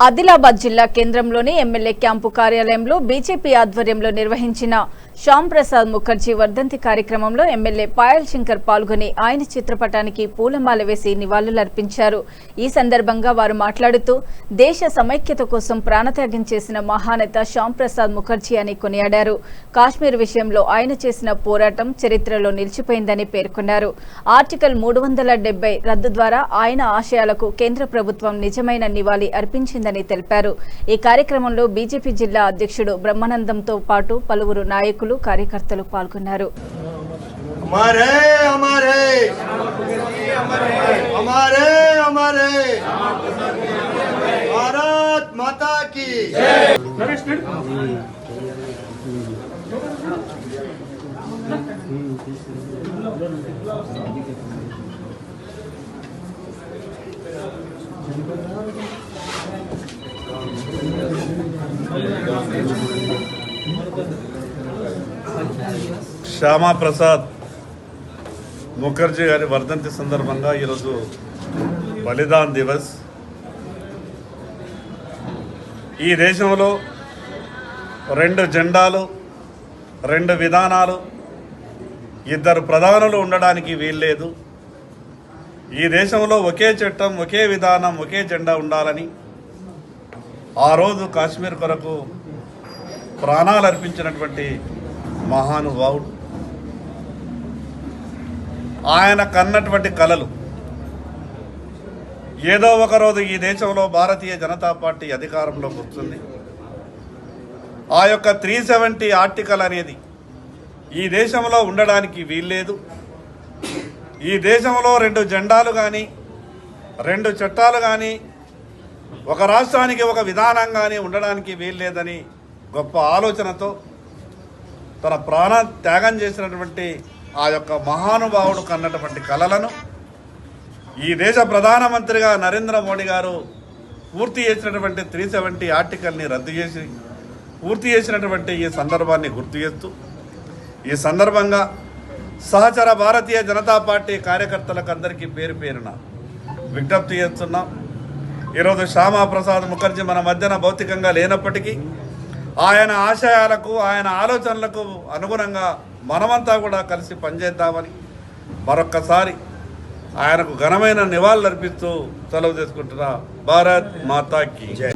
ఆదిలాబాద్ జిల్లా కేంద్రంలోని MLA camp కార్యాలయంలో బీజేపీ ఆధ్వర్యంలో నిర్వహించిన శ్యామ్ ప్రసాద్ ముఖర్జీ వర్ధంతి కార్యక్రమంలో ఎమ్మెల్యే పాయల్ శంకర్ పాల్గొని ఆయన చిత్రపటానికి పూలమాల వేసి నివాళులర్పించారు. ఈ సందర్భంగా వారు మాట్లాడుతూ దేశ సమైక్యత కోసం ప్రాణత్యాగం చేసిన మహానేత శ్యామ్ ప్రసాద్ ముఖర్జీ అని కొనియాడారు. కాశ్మీర్ విషయంలో ఆయన చేసిన పోరాటం చరిత్రలో నిలిచిపోయిందని పేర్కొన్నారు. ఆర్టికల్ 370 రద్దు ద్వారా ఆయన ఆశయాలకు కేంద్ర ప్రభుత్వం నిజమైన నివాళి అర్పించిందని తెలిపారు. ఈ కార్యక్రమంలో బీజేపీ జిల్లా అధ్యక్షుడు బ్రహ్మానందంతో పాటు పలువురు నాయకులు కార్యకర్తలు పాల్గొన్నారు. భారత్ మాతా కీ శ్యామా ప్రసాద్ ముఖర్జీ గారి వర్ధంతి సందర్భంగా ఈరోజు బలిదాన్ దివస్. ఈ దేశంలో 2 జెండాలు, 2 విధానాలు, 2 ప్రధానులు ఉండడానికి వీల్లేదు. ఈ దేశంలో ఒకే చట్టం, ఒకే విధానం, ఒకే జెండా ఉండాలని ఆ రోజు కాశ్మీర్ కొరకు ప్రాణాలు అర్పించినటువంటి మహానుభావుడు. ఆయన కన్నటువంటి కలలు ఏదో ఒకరోజు ఈ దేశంలో భారతీయ జనతా పార్టీ అధికారంలోకి వస్తుంది. ఆ యొక్క 370 ఆర్టికల్ అనేది ఈ దేశంలో ఉండడానికి వీల్లేదు. ఈ దేశంలో 2 జెండాలు కానీ, 2 చట్టాలు కానీ, ఒక రాష్ట్రానికి ఒక విధానం కానీ ఉండడానికి వీల్లేదని గొప్ప ఆలోచనతో తన ప్రాణ త్యాగం చేసినటువంటి ఆ యొక్క మహానుభావుడు కన్నటువంటి కలలను ఈ దేశ ప్రధానమంత్రిగా నరేంద్ర మోడీ గారు పూర్తి చేసినటువంటి 370 ఆర్టికల్ని రద్దు చేసి పూర్తి చేసినటువంటి ఈ సందర్భాన్ని గుర్తు చేస్తూ ఈ సందర్భంగా సహచర భారతీయ జనతా పార్టీ కార్యకర్తలకు అందరికీ పేరు పేరున విజ్ఞప్తి చేస్తున్నాం. ఈరోజు శ్యామా ప్రసాద్ ముఖర్జీ మన మధ్యన భౌతికంగా లేనప్పటికీ ఆయన ఆశయాలకు, ఆయన ఆలోచనలకు అనుగుణంగా మనమంతా కూడా కలిసి పనిచేద్దామని మరొక్కసారి ఆయనకు ఘనమైన నివాళులర్పిస్తూ సెలవు తీసుకుంటున్నా. భారత్ మాతా కీ జై.